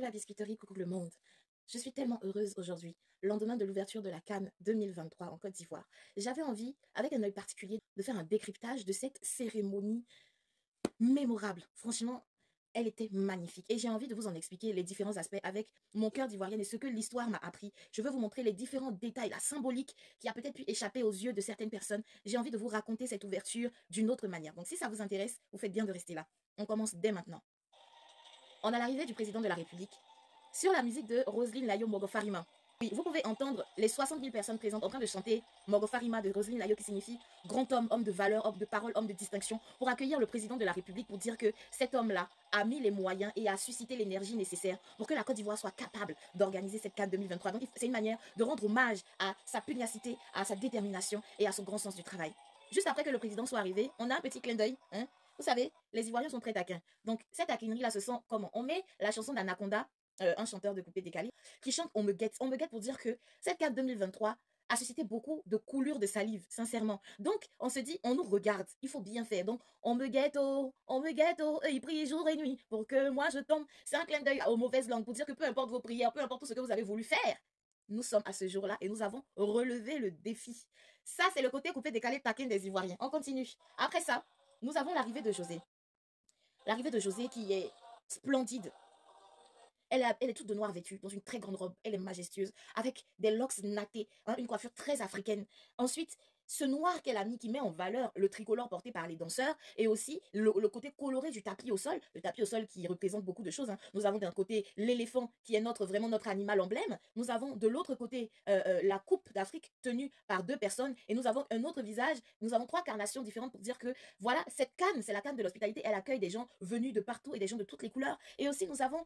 la biscuiterie, coucou le monde. Je suis tellement heureuse aujourd'hui, lendemain de l'ouverture de la CAN 2023 en Côte d'Ivoire. J'avais envie, avec un œil particulier, de faire un décryptage de cette cérémonie mémorable. Franchement, elle était magnifique et j'ai envie de vous en expliquer les différents aspects avec mon cœur d'ivoirienne et ce que l'histoire m'a appris. Je veux vous montrer les différents détails, la symbolique qui a peut-être pu échapper aux yeux de certaines personnes. J'ai envie de vous raconter cette ouverture d'une autre manière. Donc si ça vous intéresse, vous faites bien de rester là. On commence dès maintenant. On a l'arrivée du président de la République sur la musique de Roselyne Layo Mogofarima. Oui, vous pouvez entendre les 60 000 personnes présentes en train de chanter Mogofarima de Roselyne Layo qui signifie grand homme, homme de valeur, homme de parole, homme de distinction pour accueillir le président de la République pour dire que cet homme-là a mis les moyens et a suscité l'énergie nécessaire pour que la Côte d'Ivoire soit capable d'organiser cette CAN 2023. Donc c'est une manière de rendre hommage à sa pugnacité, à sa détermination et à son grand sens du travail. Juste après que le président soit arrivé, on a un petit clin d'œil, hein. Vous savez, les Ivoiriens sont très taquins. Donc, cette taquinerie-là se sent comment? On met la chanson d'Anaconda, un chanteur de coupé décalé, qui chante On me guette. On me guette pour dire que cette CAN 2023 a suscité beaucoup de coulures de salive, sincèrement. Donc, on se dit, on nous regarde, il faut bien faire. Donc, on me guette, oh, il prie jour et nuit pour que moi je tombe. C'est un clin d'œil aux mauvaises langues pour dire que peu importe vos prières, peu importe tout ce que vous avez voulu faire, nous sommes à ce jour-là et nous avons relevé le défi. Ça, c'est le côté coupé décalé taquin des Ivoiriens. On continue. Après ça, nous avons l'arrivée de José. L'arrivée de José qui est splendide. Elle est toute de noir vêtue, dans une très grande robe. Elle est majestueuse, avec des locks nattés, hein, une coiffure très africaine. Ensuite, ce noir qu'elle a mis qui met en valeur le tricolore porté par les danseurs et aussi le côté coloré du tapis au sol. Le tapis au sol qui représente beaucoup de choses, hein. Nous avons d'un côté l'éléphant qui est vraiment notre animal emblème. Nous avons de l'autre côté la coupe d'Afrique tenue par deux personnes et nous avons un autre visage. Nous avons trois carnations différentes pour dire que voilà, cette canne, c'est la canne de l'hospitalité. Elle accueille des gens venus de partout et des gens de toutes les couleurs. Et aussi nous avons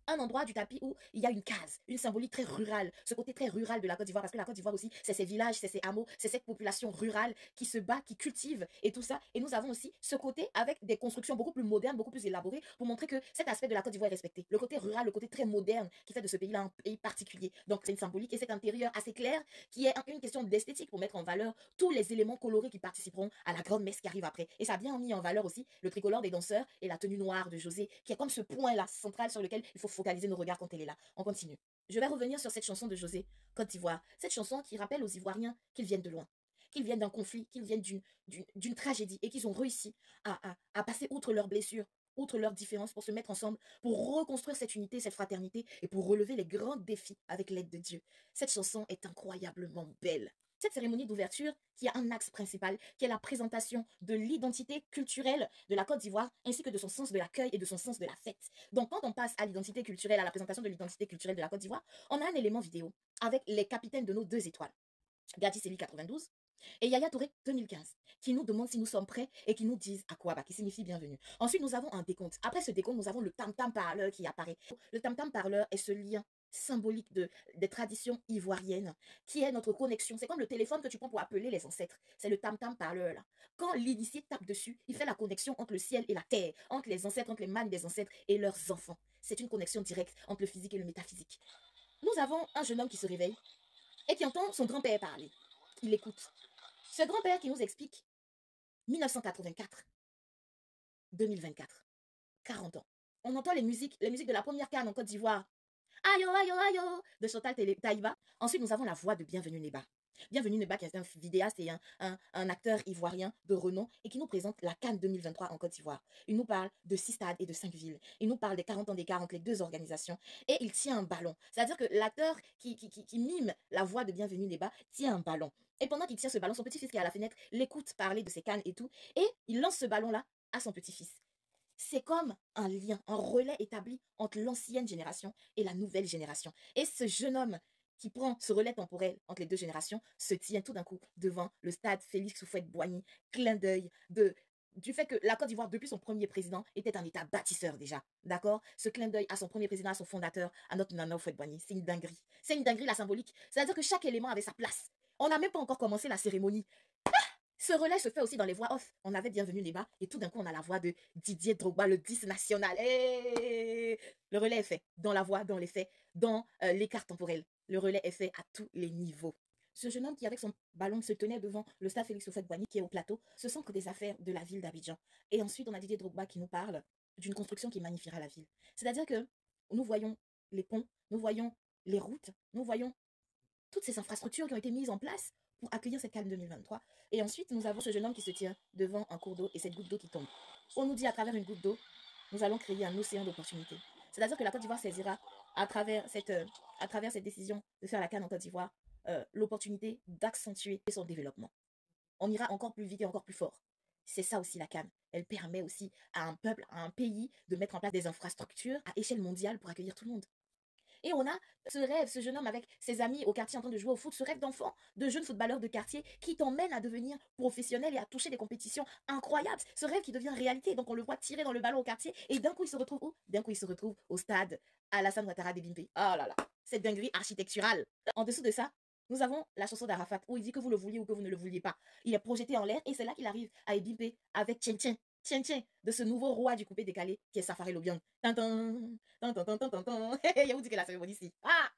un endroit du tapis où il y a une case, une symbolique très rurale, ce côté très rural de la Côte d'Ivoire, parce que la Côte d'Ivoire aussi, c'est ses villages, c'est ses hameaux, c'est cette population rurale qui se bat, qui cultive et tout ça. Et nous avons aussi ce côté avec des constructions beaucoup plus modernes, beaucoup plus élaborées, pour montrer que cet aspect de la Côte d'Ivoire est respecté. Le côté rural, le côté très moderne qui fait de ce pays-là un pays particulier. Donc c'est une symbolique et cet intérieur assez clair qui est une question d'esthétique pour mettre en valeur tous les éléments colorés qui participeront à la grande messe qui arrive après. Et ça a bien mis en valeur aussi le tricolore des danseurs et la tenue noire de José, qui est comme ce point-là central sur lequel il faut focaliser nos regards quand elle est là. On continue. Je vais revenir sur cette chanson de José, Côte d'Ivoire. Cette chanson qui rappelle aux Ivoiriens qu'ils viennent de loin, qu'ils viennent d'un conflit, qu'ils viennent d'une tragédie et qu'ils ont réussi à passer outre leurs blessures, outre leurs différences pour se mettre ensemble, pour reconstruire cette unité, cette fraternité et pour relever les grands défis avec l'aide de Dieu. Cette chanson est incroyablement belle. Cette cérémonie d'ouverture qui a un axe principal, qui est la présentation de l'identité culturelle de la Côte d'Ivoire, ainsi que de son sens de l'accueil et de son sens de la fête. Donc quand on passe à l'identité culturelle, à la présentation de l'identité culturelle de la Côte d'Ivoire, on a un élément vidéo avec les capitaines de nos 2 étoiles. Gadi Seli 92 et Yaya Touré 2015, qui nous demandent si nous sommes prêts et qui nous disent Akwaba, qui signifie bienvenue. Ensuite, nous avons un décompte. Après ce décompte, nous avons le tam-tam parleur qui apparaît. Le tam-tam parleur est ce lien symbolique des traditions ivoiriennes, qui est notre connexion. C'est comme le téléphone que tu prends pour appeler les ancêtres. C'est le tam-tam parleur là. Quand l'initié tape dessus, il fait la connexion entre le ciel et la terre, entre les ancêtres, entre les mânes des ancêtres et leurs enfants. C'est une connexion directe entre le physique et le métaphysique. Nous avons un jeune homme qui se réveille et qui entend son grand-père parler. Il écoute. Ce grand-père qui nous explique 1984, 2024, 40 ans. On entend les musiques de la première CAN en Côte d'Ivoire. Ayo, ayo, ayo, de Chantal Taïba. Ensuite, nous avons la voix de Bienvenue Neba. Bienvenue Neba, qui est un vidéaste et un acteur ivoirien de renom et qui nous présente la CAN 2023 en Côte d'Ivoire. Il nous parle de 6 stades et de 5 villes. Il nous parle des 40 ans d'écart entre les deux organisations et il tient un ballon. C'est-à-dire que l'acteur qui mime la voix de Bienvenue Neba tient un ballon. Et pendant qu'il tient ce ballon, son petit-fils qui est à la fenêtre l'écoute parler de ses CAN et tout. Et il lance ce ballon-là à son petit-fils. C'est comme un lien, un relais établi entre l'ancienne génération et la nouvelle génération. Et ce jeune homme qui prend ce relais temporel entre les deux générations se tient tout d'un coup devant le stade Félix Houphouët-Boigny, clin d'œil du fait que la Côte d'Ivoire, depuis son premier président, était un État bâtisseur déjà, d'accord? Ce clin d'œil à son premier président, à son fondateur, à notre Nana Houphouët-Boigny, c'est une dinguerie. C'est une dinguerie, la symbolique. C'est-à-dire que chaque élément avait sa place. On n'a même pas encore commencé la cérémonie. Ce relais se fait aussi dans les voix off. On avait Bienvenue Neba et tout d'un coup on a la voix de Didier Drogba, le 10 national. Hey, le relais est fait dans la voix, dans les faits, dans l'écart temporel. Le relais est fait à tous les niveaux. Ce jeune homme qui avec son ballon se tenait devant le stade Félix Houphouët-Boigny qui est au plateau, ce sont que des affaires de la ville d'Abidjan. Et ensuite on a Didier Drogba qui nous parle d'une construction qui magnifiera la ville. C'est-à-dire que nous voyons les ponts, nous voyons les routes, nous voyons toutes ces infrastructures qui ont été mises en place pour accueillir cette CAN 2023. Et ensuite, nous avons ce jeune homme qui se tient devant un cours d'eau et cette goutte d'eau qui tombe. On nous dit à travers une goutte d'eau, nous allons créer un océan d'opportunités. C'est-à-dire que la Côte d'Ivoire saisira à travers cette décision de faire la CAN en Côte d'Ivoire l'opportunité d'accentuer son développement. On ira encore plus vite et encore plus fort. C'est ça aussi la CAN. Elle permet aussi à un peuple, à un pays de mettre en place des infrastructures à échelle mondiale pour accueillir tout le monde. Et on a ce rêve, ce jeune homme avec ses amis au quartier en train de jouer au foot, ce rêve d'enfant, de jeune footballeur de quartier qui t'emmène à devenir professionnel et à toucher des compétitions incroyables. Ce rêve qui devient réalité. Donc on le voit tirer dans le ballon au quartier et d'un coup il se retrouve où? D'un coup il se retrouve au stade Alassane Ouattara de Bimpe. Oh là là, cette dinguerie architecturale. En dessous de ça, nous avons la chanson d'Arafat où il dit que vous le vouliez ou que vous ne le vouliez pas. Il est projeté en l'air et c'est là qu'il arrive à Ebimpe avec Tien Tien. Tiens, tiens, de ce nouveau roi du coupé décalé qui est Safari Lobiang. Tintin, tintin, tintin, tintin. Il y a où dit que la cérémonie ici. Ah!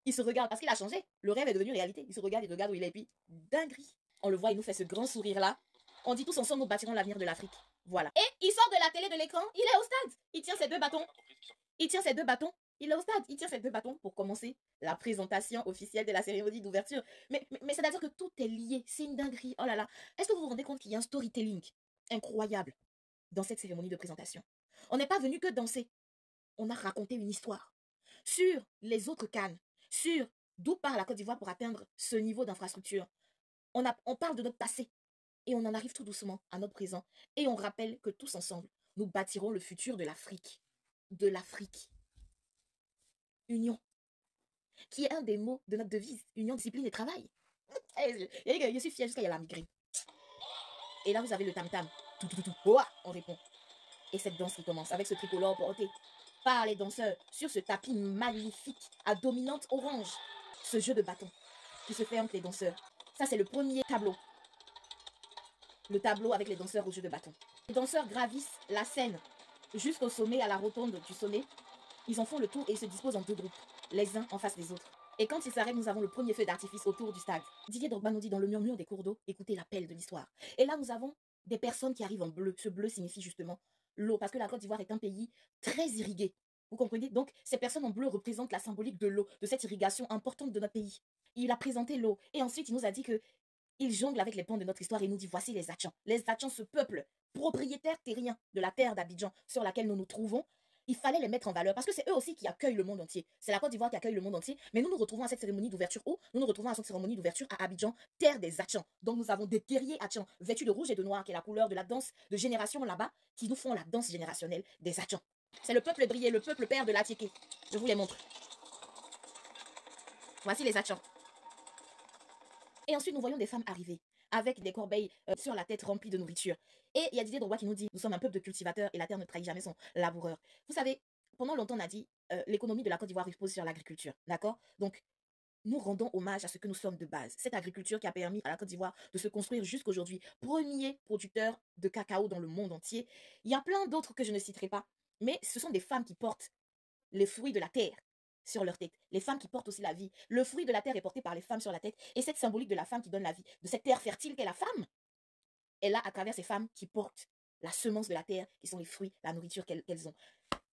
Il se regarde parce qu'il a changé. Le rêve est devenu réalité. Il se regarde, il regarde où il est et puis dinguerie. On le voit, il nous fait ce grand sourire là. On dit tous ensemble nous bâtirons l'avenir de l'Afrique. Voilà. Et il sort de la télé de l'écran, il est au stade. Il tient ses deux bâtons. Il tient ses deux bâtons. Il est au stade. Il tient ses deux bâtons pour commencer la présentation officielle de la cérémonie d'ouverture. Mais c'est-à-dire que tout est lié. C'est une dinguerie. Oh là là. Est-ce que vous vous rendez compte qu'il y a un storytelling incroyable dans cette cérémonie de présentation? On n'est pas venu que danser. On a raconté une histoire sur les autres cannes, sur d'où part la Côte d'Ivoire pour atteindre ce niveau d'infrastructure. On parle de notre passé et on en arrive tout doucement à notre présent. Et on rappelle que tous ensemble, nous bâtirons le futur de l'Afrique. De l'Afrique. Union. Qui est un des mots de notre devise. Union, discipline et travail. Je suis fière jusqu'à y a la migraine. Et là, vous avez le tam-tam. Tout, on répond. Et cette danse qui commence avec ce tricolore porté par les danseurs sur ce tapis magnifique à dominante orange. Ce jeu de bâton qui se fait entre les danseurs. Ça, c'est le premier tableau. Le tableau avec les danseurs au jeu de bâton. Les danseurs gravissent la scène jusqu'au sommet, à la rotonde du sommet. Ils en font le tour et ils se disposent en deux groupes, les uns en face des autres. Et quand ils s'arrêtent, nous avons le premier feu d'artifice autour du stade. Didier Drogba nous dit dans le murmure des cours d'eau, écoutez l'appel de l'histoire. Et là, nous avons des personnes qui arrivent en bleu. Ce bleu signifie justement l'eau, parce que la Côte d'Ivoire est un pays très irrigué. Vous comprenez? Donc, ces personnes en bleu représentent la symbolique de l'eau, de cette irrigation importante de notre pays. Il a présenté l'eau et ensuite il nous a dit que il jongle avec les ponts de notre histoire et nous dit voici les Atchans. Les Atchans, ce peuple propriétaire terrien de la terre d'Abidjan sur laquelle nous nous trouvons. Il fallait les mettre en valeur parce que c'est eux aussi qui accueillent le monde entier. C'est la Côte d'Ivoire qui accueille le monde entier. Mais nous nous retrouvons à cette cérémonie d'ouverture où nous nous retrouvons à cette cérémonie d'ouverture à Abidjan, terre des Atchans. Donc nous avons des guerriers Atchans vêtus de rouge et de noir, qui est la couleur de la danse de génération là-bas, qui nous font la danse générationnelle des Atchans. C'est le peuple brillé, le peuple père de l'Atiéké. Je vous les montre. Voici les Atchans. Et ensuite, nous voyons des femmes arriver avec des corbeilles sur la tête remplies de nourriture. Et il y a Didier Drogba qui nous dit, nous sommes un peuple de cultivateurs et la terre ne trahit jamais son laboureur. Vous savez, pendant longtemps, on a dit, l'économie de la Côte d'Ivoire repose sur l'agriculture, d'accord? Donc, nous rendons hommage à ce que nous sommes de base. Cette agriculture qui a permis à la Côte d'Ivoire de se construire jusqu'aujourd'hui. Premier producteur de cacao dans le monde entier. Il y a plein d'autres que je ne citerai pas. Mais ce sont des femmes qui portent les fruits de la terre sur leur tête. Les femmes qui portent aussi la vie. Le fruit de la terre est porté par les femmes sur la tête. Et cette symbolique de la femme qui donne la vie, de cette terre fertile qu'est la femme, est là à travers ces femmes qui portent la semence de la terre, qui sont les fruits, la nourriture qu'elles ont.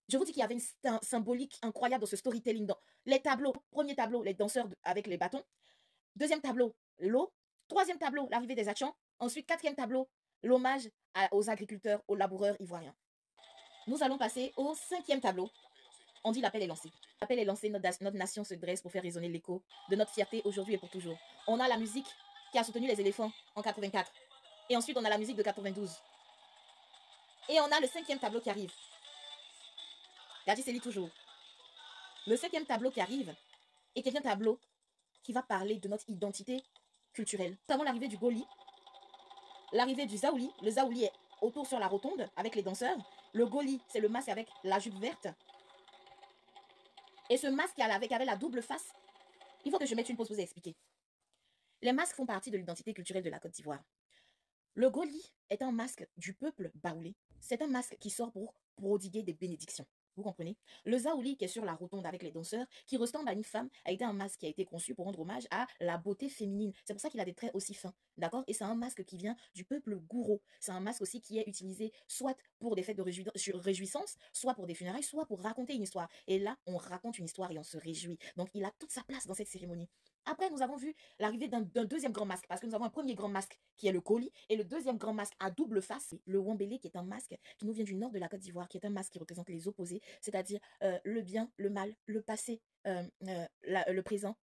Je vous dis qu'il y avait une symbolique incroyable dans ce storytelling. Dans les tableaux, premier tableau, les danseurs avec les bâtons. Deuxième tableau, l'eau. Troisième tableau, l'arrivée des Atchans. Ensuite, quatrième tableau, l'hommage aux agriculteurs, aux laboureurs ivoiriens. Nous allons passer au cinquième tableau. On dit l'appel est lancé. L'appel est lancé, notre nation se dresse pour faire résonner l'écho de notre fierté aujourd'hui et pour toujours. On a la musique qui a soutenu les éléphants en 84. Et ensuite, on a la musique de 92. Et on a le cinquième tableau qui arrive. Gadi Seli toujours. Le cinquième tableau qui arrive est un tableau qui va parler de notre identité culturelle. Notamment l'arrivée du Goli, l'arrivée du Zaouli. Le Zaouli est autour sur la rotonde avec les danseurs. Le Goli, c'est le masque avec la jupe verte. Et ce masque qui avait la double face, il faut que je mette une pause pour vous expliquer. Les masques font partie de l'identité culturelle de la Côte d'Ivoire. Le Goli est un masque du peuple baoulé. C'est un masque qui sort pour prodiguer des bénédictions. Vous comprenez? Le Zaouli qui est sur la rotonde avec les danseurs, qui ressemble à une femme, a été un masque qui a été conçu pour rendre hommage à la beauté féminine. C'est pour ça qu'il a des traits aussi fins, d'accord? Et c'est un masque qui vient du peuple gouro. C'est un masque aussi qui est utilisé soit pour des fêtes de réjouissance, soit pour des funérailles, soit pour raconter une histoire. Et là, on raconte une histoire et on se réjouit. Donc, il a toute sa place dans cette cérémonie. Après, nous avons vu l'arrivée d'un deuxième grand masque, parce que nous avons un premier grand masque qui est le Koli, et le deuxième grand masque à double face, le Wambélé, qui est un masque qui nous vient du nord de la Côte d'Ivoire, qui est un masque qui représente les opposés, c'est-à-dire le bien, le mal, le passé, le présent.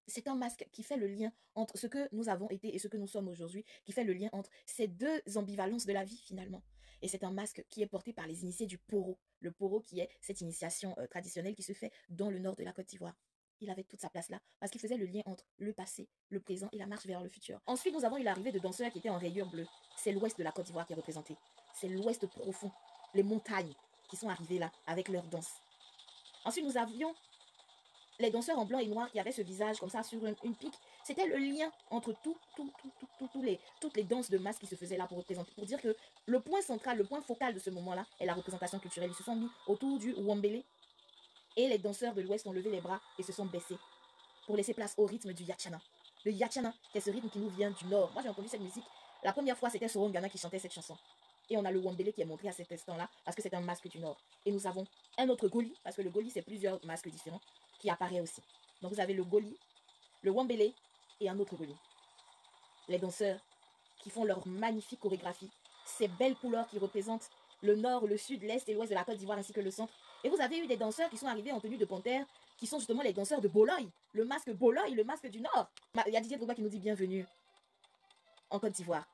C'est un masque qui fait le lien entre ce que nous avons été et ce que nous sommes aujourd'hui, qui fait le lien entre ces deux ambivalences de la vie finalement. Et c'est un masque qui est porté par les initiés du Poro. Le Poro qui est cette initiation traditionnelle qui se fait dans le nord de la Côte d'Ivoire. Il avait toute sa place là, parce qu'il faisait le lien entre le passé, le présent et la marche vers le futur. Ensuite, nous avons eu l'arrivée de danseurs qui étaient en rayures bleues. C'est l'ouest de la Côte d'Ivoire qui est représenté. C'est l'ouest profond, les montagnes qui sont arrivées là avec leur danse. Ensuite, nous avions les danseurs en blanc et noir qui avaient ce visage comme ça sur une pique. C'était le lien entre toutes les danses de masse qui se faisaient là pour représenter, pour dire que le point central, le point focal de ce moment-là est la représentation culturelle. Ils se sont mis autour du Wambélé et les danseurs de l'ouest ont levé les bras et se sont baissés pour laisser place au rythme du Yachana. Le Yachana, c'est ce rythme qui nous vient du nord. Moi, j'ai entendu cette musique. La première fois, c'était Soron Ghana qui chantait cette chanson. Et on a le Wambélé qui est montré à cet instant-là parce que c'est un masque du nord. Et nous avons un autre Goli, parce que le Goli, c'est plusieurs masques différents, qui apparaît aussi. Donc vous avez le Goli, le Wambélé et un autre Goli. Les danseurs qui font leur magnifique chorégraphie, ces belles couleurs qui représentent le nord, le sud, l'est et l'ouest de la Côte d'Ivoire ainsi que le centre. Et vous avez eu des danseurs qui sont arrivés en tenue de panthère, qui sont justement les danseurs de Boloy, le masque Boloy, le masque du nord. Il y a Didier Drogba qui nous dit bienvenue en Côte d'Ivoire,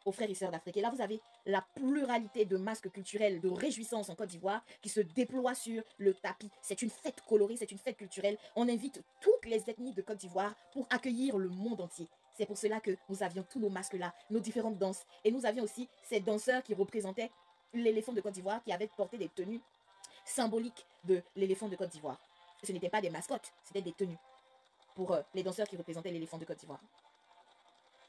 aux frères et sœurs d'Afrique. Et là, vous avez la pluralité de masques culturels, de réjouissance en Côte d'Ivoire qui se déploie sur le tapis. C'est une fête colorée, c'est une fête culturelle. On invite toutes les ethnies de Côte d'Ivoire pour accueillir le monde entier. C'est pour cela que nous avions tous nos masques là, nos différentes danses. Et nous avions aussi ces danseurs qui représentaient l'éléphant de Côte d'Ivoire, qui avaient porté des tenues symboliques de l'éléphant de Côte d'Ivoire. Ce n'étaient pas des mascottes, c'était des tenues pour les danseurs qui représentaient l'éléphant de Côte d'Ivoire.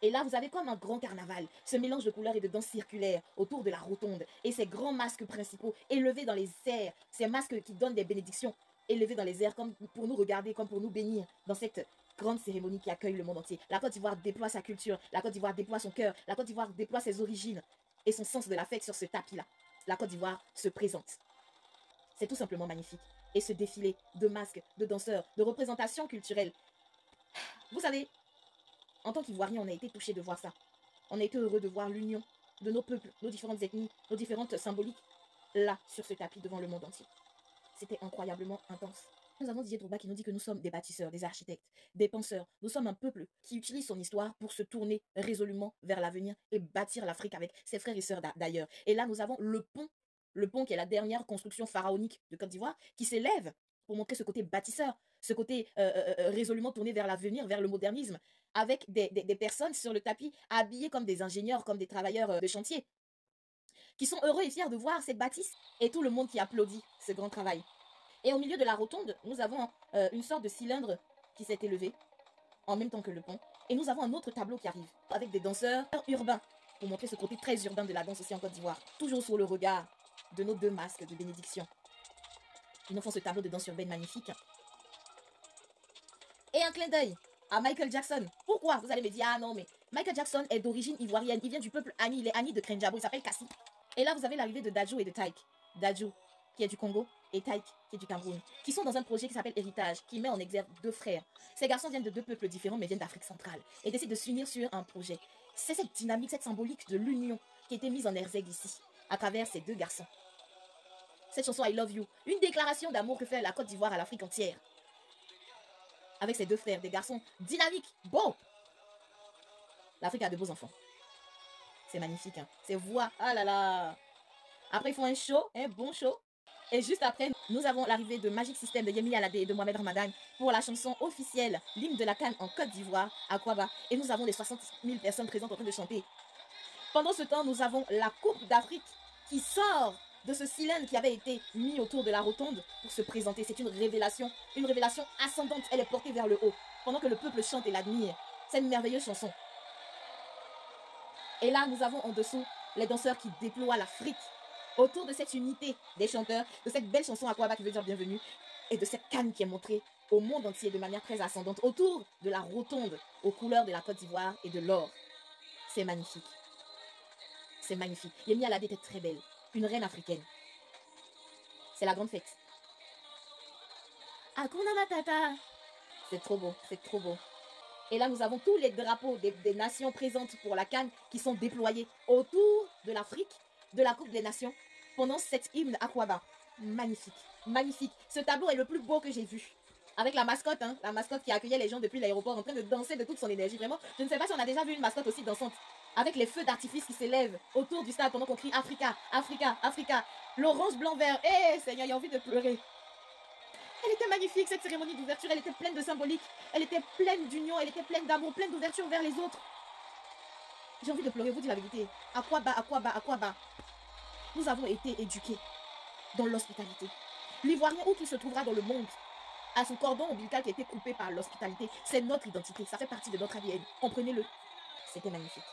Et là, vous avez comme un grand carnaval, ce mélange de couleurs et de danses circulaires autour de la rotonde. Et ces grands masques principaux élevés dans les airs, ces masques qui donnent des bénédictions élevés dans les airs, comme pour nous regarder, comme pour nous bénir dans cette grande cérémonie qui accueille le monde entier. La Côte d'Ivoire déploie sa culture, la Côte d'Ivoire déploie son cœur, la Côte d'Ivoire déploie ses origines et son sens de la fête sur ce tapis-là. La Côte d'Ivoire se présente. C'est tout simplement magnifique. Et ce défilé de masques, de danseurs, de représentations culturelles. Vous savez, en tant qu'Ivoiriens, on a été touchés de voir ça. On a été heureux de voir l'union de nos peuples, nos différentes ethnies, nos différentes symboliques, là, sur ce tapis devant le monde entier. C'était incroyablement intense. Nous avons Didier Drogba qui nous dit que nous sommes des bâtisseurs, des architectes, des penseurs. Nous sommes un peuple qui utilise son histoire pour se tourner résolument vers l'avenir et bâtir l'Afrique avec ses frères et sœurs d'ailleurs. Et là, nous avons le pont qui est la dernière construction pharaonique de Côte d'Ivoire, qui s'élève pour montrer ce côté bâtisseur, ce côté résolument tourné vers l'avenir, vers le modernisme, avec des personnes sur le tapis habillées comme des ingénieurs, comme des travailleurs de chantier, qui sont heureux et fiers de voir cette bâtisse et tout le monde qui applaudit ce grand travail. Et au milieu de la rotonde, nous avons une sorte de cylindre qui s'est élevé en même temps que le pont. Et nous avons un autre tableau qui arrive avec des danseurs urbains pour montrer ce côté très urbain de la danse aussi en Côte d'Ivoire. Toujours sous le regard de nos deux masques de bénédiction. Ils nous font ce tableau de danse urbaine magnifique. Et un clin d'œil à Michael Jackson. Pourquoi? Vous allez me dire, ah non, mais Michael Jackson est d'origine ivoirienne. Il vient du peuple Ani, il est Ani de Krenjabo, il s'appelle Kassi. Et là, vous avez l'arrivée de Dadju et de Taïk. Dadju, qui est du Congo, et Taïk, qui est du Cameroun, qui sont dans un projet qui s'appelle Héritage, qui met en exergue deux frères. Ces garçons viennent de deux peuples différents, mais viennent d'Afrique centrale, et décident de s'unir sur un projet. C'est cette dynamique, cette symbolique de l'union qui a été mise en exergue ici, à travers ces deux garçons. Cette chanson I Love You, une déclaration d'amour que fait la Côte d'Ivoire à l'Afrique entière. Avec ses deux frères, des garçons dynamiques, beaux. L'Afrique a de beaux enfants. C'est magnifique, hein. Ces voix, ah là là. Après, ils font un show, un bon show. Et juste après, nous avons l'arrivée de Magic System de Yemi Alade et de Mohamed Ramadan pour la chanson officielle, l'hymne de la CAN en Côte d'Ivoire, à Kwaba. Et nous avons les 60 000 personnes présentes en train de chanter. Pendant ce temps, nous avons la Coupe d'Afrique qui sort de ce cylindre qui avait été mis autour de la rotonde pour se présenter. C'est une révélation ascendante. Elle est portée vers le haut, pendant que le peuple chante et l'admire. C'est une merveilleuse chanson. Et là, nous avons en dessous les danseurs qui déploient l'Afrique autour de cette unité des chanteurs, de cette belle chanson Aquaba qui veut dire bienvenue, et de cette canne qui est montrée au monde entier de manière très ascendante, autour de la rotonde aux couleurs de la Côte d'Ivoire et de l'or. C'est magnifique. C'est magnifique. Yemi Alade était très belle. Une reine africaine. C'est la grande fête. Hakuna Matata. C'est trop beau, c'est trop beau. Et là, nous avons tous les drapeaux des nations présentes pour la CAN qui sont déployés autour de l'Afrique, de la Coupe des Nations, pendant cette hymne Aquaba. Magnifique, magnifique. Ce tableau est le plus beau que j'ai vu. Avec la mascotte, hein, la mascotte qui accueillait les gens depuis l'aéroport en train de danser de toute son énergie. Vraiment, je ne sais pas si on a déjà vu une mascotte aussi dansante. Avec les feux d'artifice qui s'élèvent autour du stade pendant qu'on crie Africa, Africa, Africa. L'orange, blanc, vert. Eh, Seigneur, j'ai envie de pleurer. Elle était magnifique, cette cérémonie d'ouverture. Elle était pleine de symbolique. Elle était pleine d'union. Elle était pleine d'amour, pleine d'ouverture vers les autres. J'ai envie de pleurer, vous dire la vérité. Aquaba, Aquaba, Aquaba. Nous avons été éduqués dans l'hospitalité. L'Ivoirien, où qu'il se trouvera dans le monde, a son cordon ombilical qui a été coupé par l'hospitalité. C'est notre identité. Ça fait partie de notre ADN. Comprenez-le. C'était magnifique.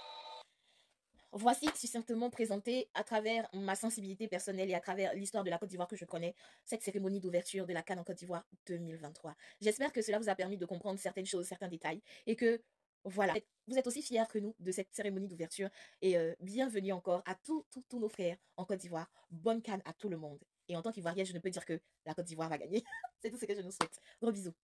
Voici succinctement présenté à travers ma sensibilité personnelle et à travers l'histoire de la Côte d'Ivoire que je connais, cette cérémonie d'ouverture de la CAN en Côte d'Ivoire 2023. J'espère que cela vous a permis de comprendre certaines choses, certains détails et que, voilà, vous êtes aussi fiers que nous de cette cérémonie d'ouverture et bienvenue encore à tous nos frères en Côte d'Ivoire. Bonne CAN à tout le monde. Et en tant qu'Ivoirienne, je ne peux dire que la Côte d'Ivoire va gagner. C'est tout ce que je nous souhaite. Gros bisous.